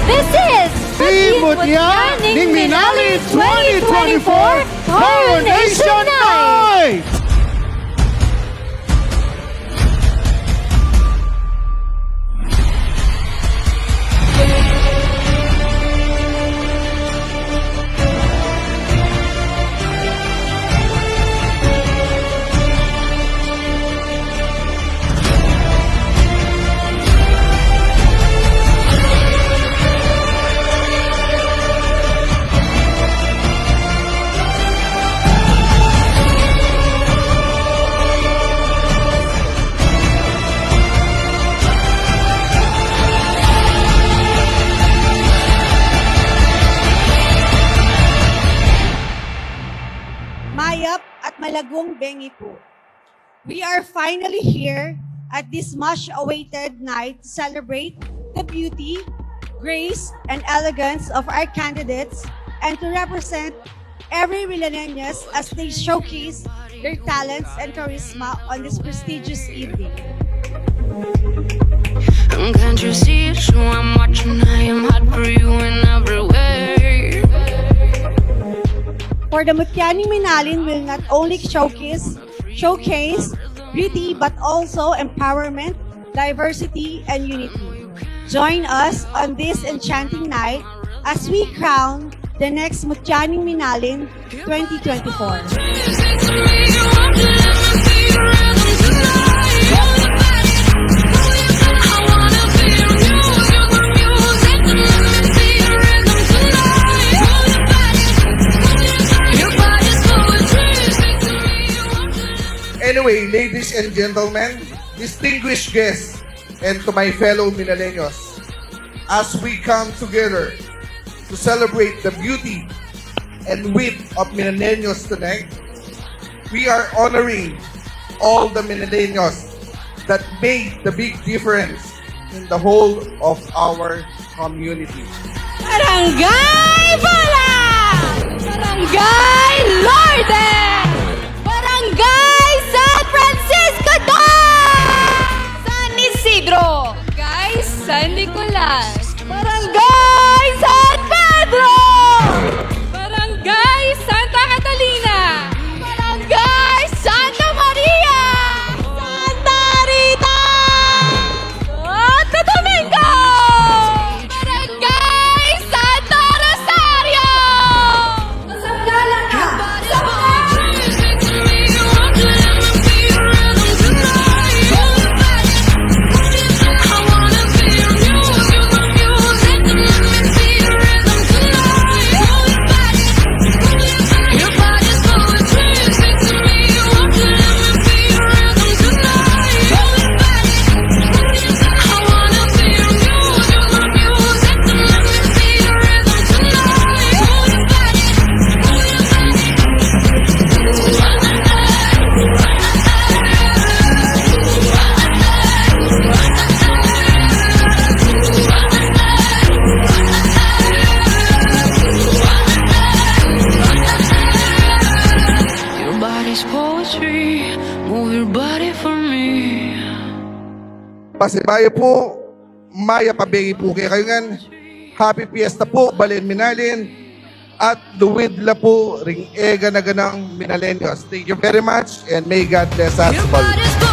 This is Team Mutyaning Minalin 2024 Coronation Night! Mayap at Malagong Bengi po. We are finally here at this much-awaited night to celebrate the beauty, grace, and elegance of our candidates and to represent every Milaneñas as they showcase their talents and charisma on this prestigious evening. And can't you see it's true? I'm watching, I am hot for you in every way. For the Mutyaning Minalin will not only showcase beauty but also empowerment, diversity, and unity. Join us on this enchanting night as we crown the next Mutyaning Minalin 2024. Anyway, ladies and gentlemen, distinguished guests, and to my fellow Minaleños, as we come together to celebrate the beauty and wit of Minaleños tonight, we are honoring all the Minaleños that made the big difference in the whole of our community. Barangay Bola! Barangay Lourdes! Barangay San Francisco San Isidro! Barangay San Nicolas! Barangay San Pedro! Barangay Santa Catalina! Barangay Santa Maria! Santa Rita! Santo Domingo! Barangay Santa Rosario! Masanggalang ka! Poetry, move your body for me. Pasibaya po, Maya Pabegi po kaya kayo nga. Happy Fiesta po, Balen Minalin, at Luwidla po, Ring Ega na ganang Minaleños. Thank you very much and may God bless us all.